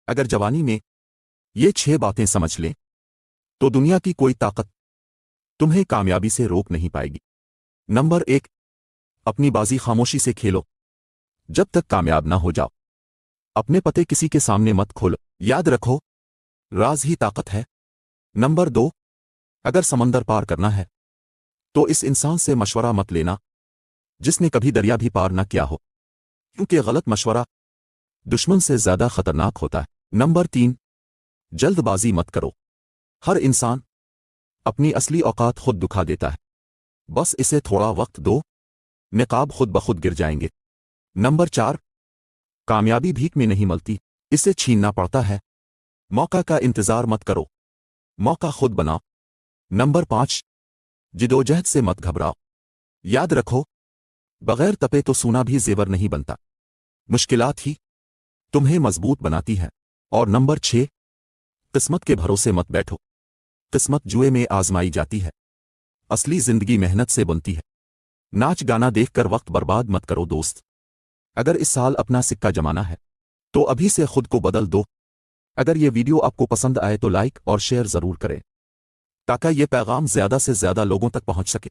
اگر جوانی میں یہ 6 باتیں سمجھ لیں تو دنیا کی کوئی طاقت تمہیں کامیابی سے روک نہیں پائے گی۔ نمبر 1، اپنی بازی خاموشی سے کھیلو جب تک کامیاب نہ ہو جاؤ۔ اپنے پتے کسی کے سامنے مت کھولو، یاد رکھو راز ہی طاقت ہے۔ نمبر 2، اگر سمندر پار کرنا ہے تو اس انسان سے مشورہ مت لینا جس نے کبھی دریا بھی پار نہ کیا ہو، کیونکہ غلط مشورہ دشمن سے زیادہ خطرناک ہوتا ہے۔ نمبر 3، جلد بازی مت کرو۔ ہر انسان اپنی اصلی اوقات خود دکھا دیتا ہے، بس اسے تھوڑا وقت دو، نقاب خود بخود گر جائیں گے۔ نمبر 4، کامیابی بھیک میں نہیں ملتی، اسے چھیننا پڑتا ہے۔ موقع کا انتظار مت کرو، موقع خود بناؤ۔ نمبر 5، جدوجہد سے مت گھبراؤ۔ یاد رکھو بغیر تپے تو سونا بھی زیور نہیں بنتا، مشکلات ہی تمہیں مضبوط بناتی ہے۔ اور نمبر 6، قسمت کے بھروسے مت بیٹھو، قسمت جوئے میں آزمائی جاتی ہے، اصلی زندگی محنت سے بنتی ہے۔ ناچ گانا دیکھ کر وقت برباد مت کرو دوست، اگر اس سال اپنا سکہ جمانا ہے تو ابھی سے خود کو بدل دو۔ اگر یہ ویڈیو آپ کو پسند آئے تو لائک اور شیئر ضرور کریں تاکہ یہ پیغام زیادہ سے زیادہ لوگوں تک پہنچ سکے۔